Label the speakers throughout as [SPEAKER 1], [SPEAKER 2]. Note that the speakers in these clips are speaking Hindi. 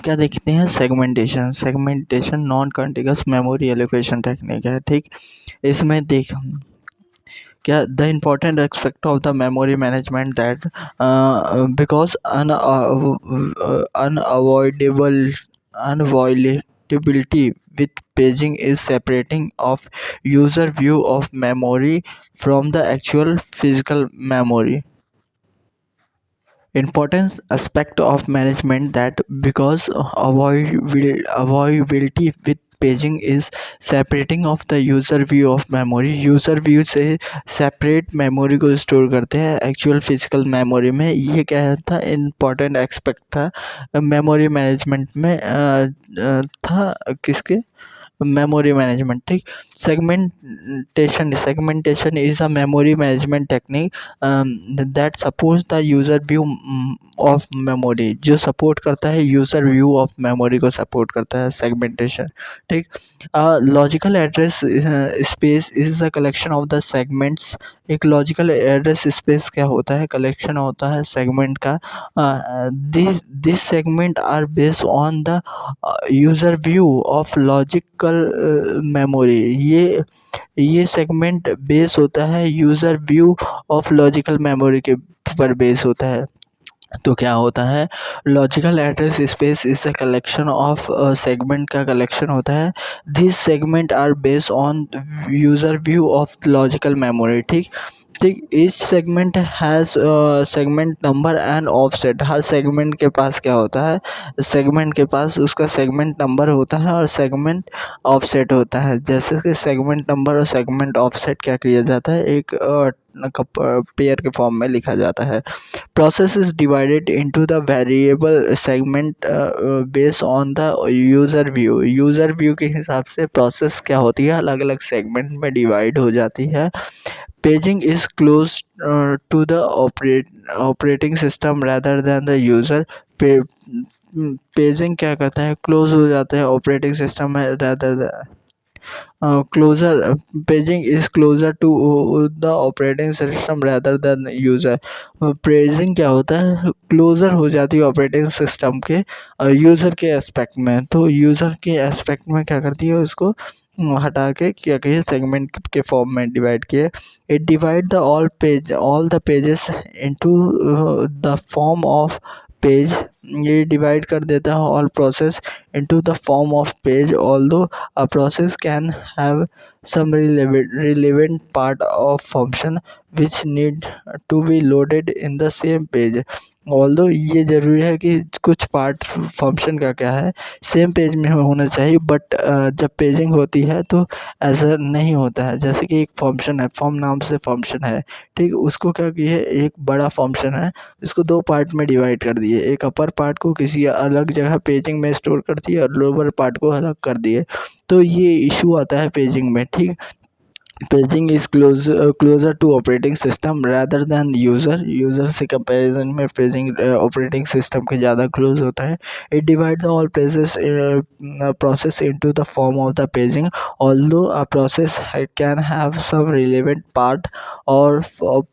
[SPEAKER 1] क्या देखते हैं, segmentation non contiguous memory allocation technique है, ठीक। इसमें देख क्या the important aspect of the memory management that because unavoidability with paging is separating of user view of memory from the actual physical memory. Importance aspect of management that because avoidability with paging is separating of the user view of memory. User view से सेपरेट मेमोरी को स्टोर करते हैं एक्चुअल फिजिकल मेमोरी में। ये क्या था, इम्पोर्टेंट एस्पेक्ट था मेमोरी मैनेजमेंट में था किसके, memory management, ठीक। segmentation is a memory management technique that supports the user view of memory, जो सपोर्ट करता है यूज़र व्यू ऑफ मेमोरी को सपोर्ट करता है सेगमेंटेशन, ठीक। Logical address space is the collection of the segments. एक लॉजिकल एड्रेस स्पेस क्या होता है, कलेक्शन होता है सेगमेंट का। This segment are based on the user view of logical memory. ये सेगमेंट बेस होता है user view of logical memory के पर बेस होता है। तो क्या होता है, logical address space is a collection of segment का कलेक्शन होता है। This segment are based on user view of logical memory, ठीक। ठीक, each segment has segment number and offset. हर सेगमेंट के पास क्या होता है, सेगमेंट के पास उसका सेगमेंट नंबर होता है और सेगमेंट ऑफसेट होता है। जैसे कि सेगमेंट नंबर और सेगमेंट ऑफसेट क्या किया जाता है, एक पेयर के फॉर्म में लिखा जाता है। Process is divided into the variable segment based on the user view. User view के हिसाब से प्रोसेस क्या होती है, अलग अलग सेगमेंट में डिवाइड हो जाती है। Paging is close to the operating system rather than the user. Paging क्या करता है, क्लोज हो जाता है ऑपरेटिंग सिस्टम में rather closure. Paging is closure to the operating system rather than user. Paging क्या होता है, क्लोजर हो जाती है ऑपरेटिंग सिस्टम के यूज़र के एस्पेक्ट में। तो यूज़र के एस्पेक्ट में क्या करती है, उसको हटा के क्या कहिए सेगमेंट के फॉर्म में डिवाइड किए। It divide the all the pages into the form of page. ये डिवाइड कर देता है all process into the form of page, although a process can have some relevant part of function which need to be loaded in the same page। Although ये ज़रूरी है कि कुछ पार्ट फंक्शन का क्या है, सेम पेज में होना चाहिए, बट जब पेजिंग होती है तो ऐसा नहीं होता है। जैसे कि एक फंक्शन है, फॉर्म नाम से फंक्शन है, ठीक। उसको क्या किए, एक बड़ा फंक्शन है, इसको दो पार्ट में डिवाइड कर दिए। एक अपर पार्ट को किसी अलग जगह पेजिंग में स्टोर कर दिए और लोअर पार्ट को अलग कर दिए। तो ये इशू आता है पेजिंग में, ठीक। Paging is closure to operating system rather than user से कंपैरिजन में पेजिंग ऑपरेटिंग सिस्टम के ज़्यादा क्लोज होता है। It divide the all process into the form of the paging, although a process can have some relevant part और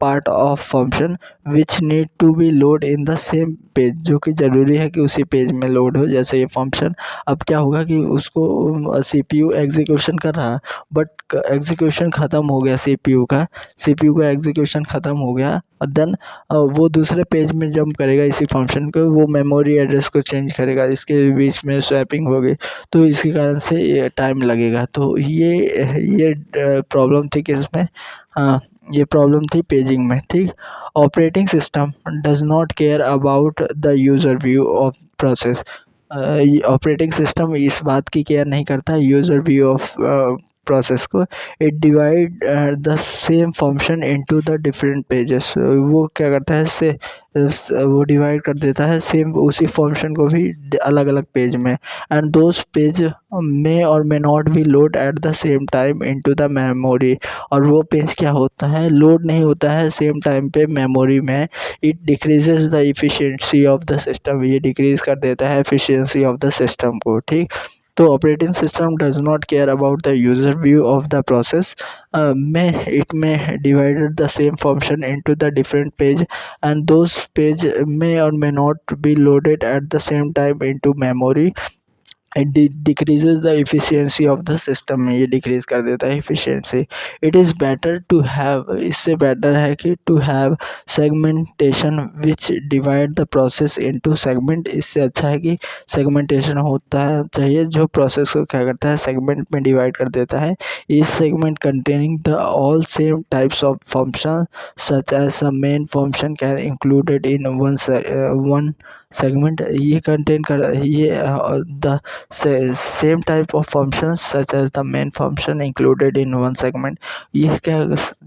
[SPEAKER 1] part of function which need to be load in the same page, जो कि ज़रूरी है कि उसी पेज में लोड हो। जैसे ये फंक्शन, अब क्या होगा कि उसको CPU एग्जीक्यूशन कर रहा है, बट एग्जीक्यूशन ख़त्म हो गया CPU का एग्जीक्यूशन ख़त्म हो गया, और देन वो दूसरे पेज में जंप करेगा इसी फंक्शन को, वो मेमोरी एड्रेस को चेंज करेगा, इसके बीच में स्वैपिंग होगी, तो इसके कारण से ये टाइम लगेगा। तो ये प्रॉब्लम थी किसमें, हाँ ये प्रॉब्लम थी पेजिंग में, ठीक। Operating system does not care about the user view of process. Operating system इस बात की केयर नहीं करता यूज़र व्यू ऑफ प्रोसेस को। It divide the same function into the different pages. वो क्या करता है, वो डिवाइड कर देता है सेम उसी फंक्शन को भी अलग अलग पेज में, एंड दोज पेज मे और may not be load at the same time into the memory. और वो पेज क्या होता है, लोड नहीं होता है सेम टाइम पे मेमोरी में। It decreases the efficiency of the system. ये डिक्रीज़ कर देता है एफिशिएंसी ऑफ द सिस्टम को, ठीक। तो operating system does not care about the user view of the process, may it may divided the same function into the different page, and those page may or may not be loaded at the same time into memory. It decreases the efficiency of the system में ये डिक्रीज कर देता है efficiency. It is better to have, इससे बेटर है कि to have segmentation which divide the process into segment. इससे अच्छा है कि सेगमेंटेशन होता है चाहिए जो प्रोसेस को क्या करता है सेगमेंट में डिवाइड कर देता है। इस segment containing the all same types of function such as a main function can included in one segment. ये कंटेन कर ये the same type of functions such as the main function included in one segment। ये क्या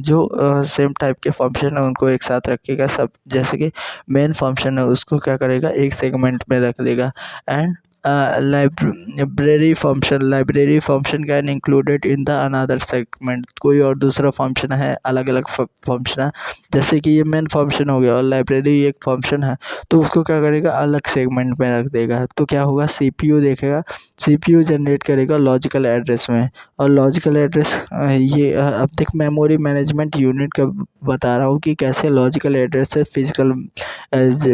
[SPEAKER 1] जो सेम टाइप के फंक्शन है उनको एक साथ रखेगा सब, जैसे कि मेन फंक्शन है उसको क्या करेगा एक सेगमेंट में रख देगा। And library function can included in the another segment. कोई और दूसरा फंक्शन है अलग अलग फंक्शन है, जैसे कि ये मेन फंक्शन हो गया और लाइब्रेरी एक फंक्शन है, तो उसको क्या करेगा अलग सेगमेंट में रख देगा। तो क्या होगा सीपीयू देखेगा, सीपीयू जनरेट करेगा लॉजिकल एड्रेस में। और लॉजिकल एड्रेस ये अब देख मेमोरी मैनेजमेंट यूनिट का बता रहा हूँ कि कैसे लॉजिकल एड्रेस से फिजिकल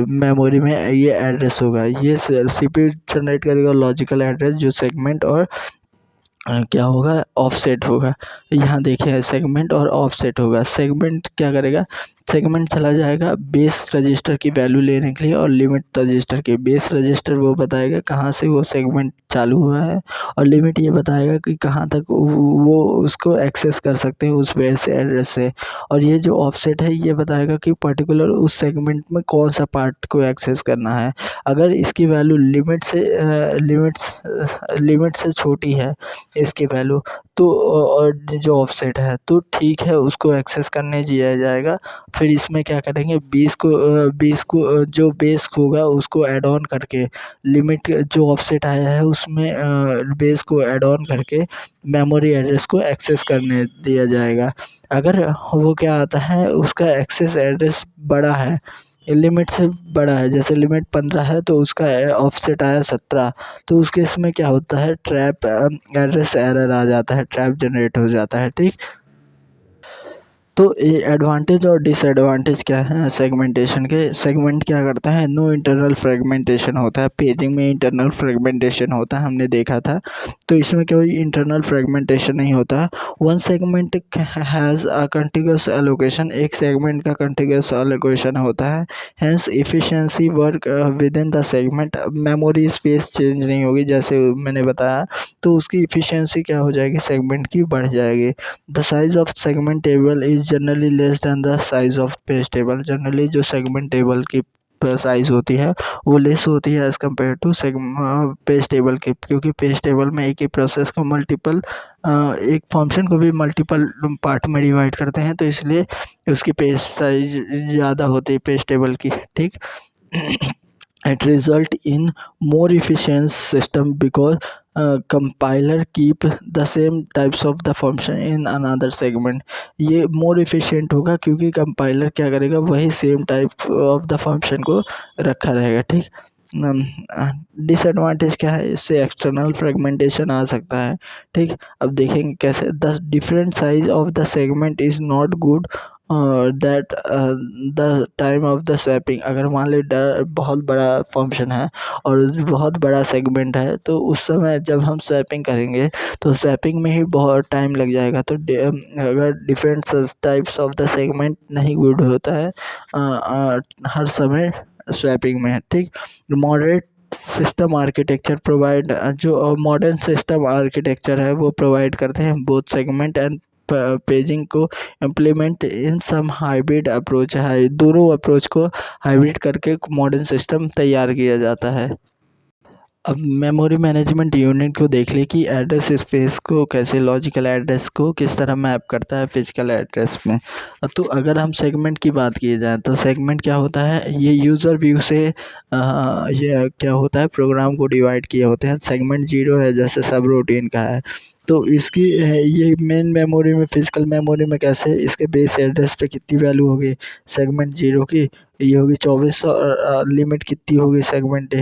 [SPEAKER 1] मेमोरी में ये एड्रेस होगा। ये सीपीयू जनरेट करेगा लॉजिकल एड्रेस जो सेगमेंट और क्या होगा ऑफसेट होगा। यहाँ देखिए सेगमेंट और ऑफसेट होगा। सेगमेंट क्या करेगा, सेगमेंट चला जाएगा बेस रजिस्टर की वैल्यू लेने के लिए और लिमिट रजिस्टर की। बेस रजिस्टर वो बताएगा कहाँ से वो सेगमेंट चालू हुआ है और लिमिट ये बताएगा कि कहाँ तक वो उसको एक्सेस कर सकते हैं उस बेस एड्रेस से। और ये जो ऑफसेट है ये बताएगा कि पर्टिकुलर उस सेगमेंट में कौन सा पार्ट को एक्सेस करना है। अगर इसकी वैल्यू लिमिट से छोटी है इसकी वैल्यू तो और जो ऑफसेट है तो ठीक है उसको एक्सेस करने दिया जाएगा। फिर इसमें क्या करेंगे 20 को जो बेस होगा उसको ऐड ऑन करके लिमिट जो ऑफसेट आया है उसमें बेस को ऐड ऑन करके मेमोरी एड्रेस को एक्सेस करने दिया जाएगा। अगर वो क्या आता है उसका एक्सेस एड्रेस बड़ा है, लिमिट से बड़ा है, जैसे लिमिट 15 है तो उसका ऑफसेट आया 17, तो उस केस में क्या होता है ट्रैप एड्रेस एरर आ जाता है, ट्रैप जनरेट हो जाता है। ठीक, तो ये एडवांटेज और डिसएडवांटेज क्या है सेगमेंटेशन के। सेगमेंट क्या करता है नो इंटरनल फ्रेगमेंटेशन होता है, पेजिंग में इंटरनल फ्रेगमेंटेशन होता है हमने देखा था, तो इसमें कोई इंटरनल फ्रेगमेंटेशन नहीं होता। One segment has a continuous allocation, एक सेगमेंट का कंटिन्यूअस एलोकेशन होता है। Hence efficiency work with in the segment, memory space change नहीं होगी जैसे मैंने बताया, तो उसकी इफिशिएंसी क्या हो जाएगी सेगमेंट की बढ़ जाएगी। The size of segment table is generally less than the size of page table, generally जो सेगमेंट टेबल की साइज होती है वो लेस होती है as compare to page table की, क्योंकि पेज टेबल में एक ही प्रोसेस को मल्टीपल एक फंक्शन को भी मल्टीपल पार्ट में डिवाइड करते हैं, तो इसलिए उसकी पेज साइज ज़्यादा होती है पेज टेबल की। ठीक, it result in more efficient system because compiler keep the same types of the function in another segment। ये more efficient होगा क्योंकि कंपाइलर क्या करेगा वही same type of the function को रखा रहेगा। ठीक, डिसएडवांटेज क्या है, इससे एक्सटर्नल फ्रेगमेंटेशन आ सकता है। ठीक, अब देखेंगे कैसे। The different size of the segment is not good that the time of the swapping. अगर मान ली बहुत बड़ा फंक्शन है और बहुत बड़ा सेगमेंट है तो उस समय जब हम स्वैपिंग करेंगे तो स्वैपिंग में ही बहुत टाइम लग जाएगा। तो अगर different types of the segment नहीं गुड होता है हर समय स्वैपिंग में। ठीक, मॉडरेट सिस्टम आर्किटेक्चर प्रोवाइड, जो मॉडर्न सिस्टम आर्किटेक्चर है वो प्रोवाइड करते हैं बोथ सेगमेंट एंड पेजिंग को implement in some hybrid approach है। दोनों अप्रोच को हाइब्रिड करके मॉडर्न सिस्टम तैयार किया जाता है। अब मेमोरी मैनेजमेंट यूनिट को देख ले कि एड्रेस स्पेस को कैसे लॉजिकल एड्रेस को किस तरह मैप करता है फिजिकल एड्रेस में। तो अगर हम सेगमेंट की बात की जाए तो सेगमेंट क्या होता है, ये यूज़र व्यू से ये क्या होता है प्रोग्राम को डिवाइड किए होते हैं। सेगमेंट 0 है जैसे सब रूटीन का है, तो इसकी ये मेन मेमोरी में फिजिकल मेमोरी में कैसे इसके बेस एड्रेस पे कितनी वैल्यू होगी सेगमेंट 0 की, ये होगी 2400 और लिमिट कितनी होगी सेगमेंट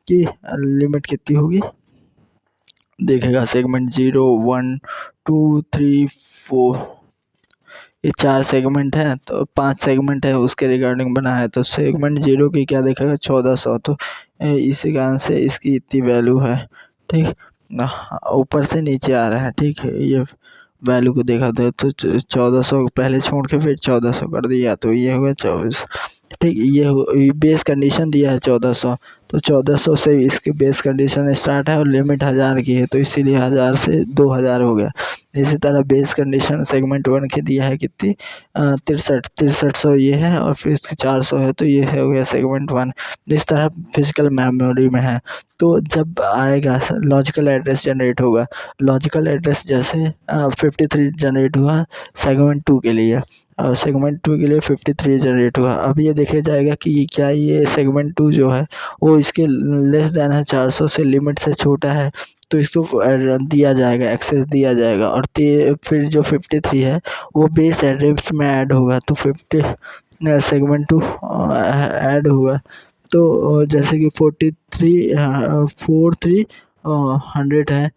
[SPEAKER 1] की लिमिट कितनी होगी देखेगा सेगमेंट 0, 1, 2, 3, 4, ये 4 सेगमेंट है, तो 5 सेगमेंट है उसके रिगार्डिंग बना है। तो सेगमेंट 0 की क्या देखेगा 1400, तो इसी कारण से इसकी इतनी वैल्यू है। ठीक, ऊपर से नीचे आ रहा है। ठीक है, ये वैल्यू को देखा तो 1400 पहले छोड़ के फिर 1400 कर दिया, तो ये हुआ 24। ठीक, ये बेस कंडीशन दिया है 1400, तो 1400 से इसकी बेस कंडीशन स्टार्ट है और लिमिट 1000 की है, तो इसीलिए 1000 से 2000 हो गया। इसी तरह बेस कंडीशन सेगमेंट 1 की दिया है कितनी 6300 ये है, और फिर इसकी 400 है, तो ये हो गया सेगमेंट 1। इस तरह फिजिकल मेमोरी में है। तो जब आएगा लॉजिकल एड्रेस जनरेट होगा, लॉजिकल एड्रेस जैसे 53 जनरेट हुआ सेगमेंट 2 के लिए, और सेगमेंट 2 के लिए 53 जनरेट हुआ। अब ये देखा जाएगा कि क्या ये सेगमेंट 2 जो है वो इसके लेस देन है 400 से, लिमिट से छोटा है, तो इसको दिया जाएगा, एक्सेस दिया जाएगा। और फिर जो 53 है वो बेस एड्रेस में ऐड होगा, तो 50 सेगमेंट 2 ऐड हुआ। तो जैसे कि 43 है,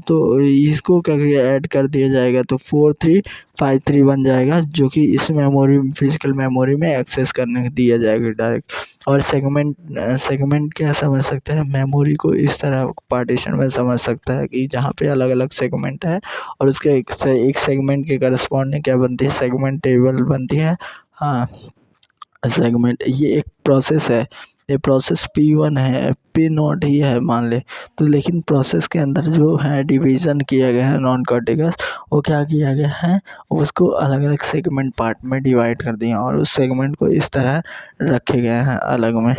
[SPEAKER 1] तो इसको क्या ऐड कर दिया जाएगा, तो 4353 बन जाएगा, जो कि इस मेमोरी फिजिकल मेमोरी में एक्सेस करने दिया जाएगा डायरेक्ट। और सेगमेंट क्या समझ सकते हैं, मेमोरी को इस तरह पार्टीशन में समझ सकता है कि जहाँ पे अलग अलग सेगमेंट है, और उसके एक सेगमेंट के करस्पॉन्डिंग क्या बनती है, सेगमेंट टेबल बनती है। हाँ, सेगमेंट ये एक प्रोसेस है, ये प्रोसेस P1 है, P0 ही है मान ले, तो लेकिन प्रोसेस के अंदर जो है डिवीज़न किया गया है नॉन कॉर्टिकस, वो क्या किया गया है, उसको अलग अलग सेगमेंट पार्ट में डिवाइड कर दिया, और उस सेगमेंट को इस तरह रखे गए हैं अलग में।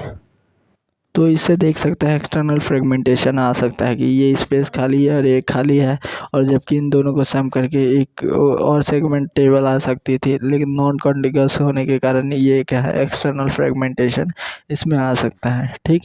[SPEAKER 1] तो इससे देख सकते हैं एक्सटर्नल फ्रेगमेंटेशन आ सकता है कि ये स्पेस खाली है और ये खाली है, और जबकि इन दोनों को सम करके एक और सेगमेंट टेबल आ सकती थी, लेकिन नॉन कॉन्टिग्यूअस होने के कारण ये क्या है एक्सटर्नल फ्रेगमेंटेशन इसमें आ सकता है। ठीक।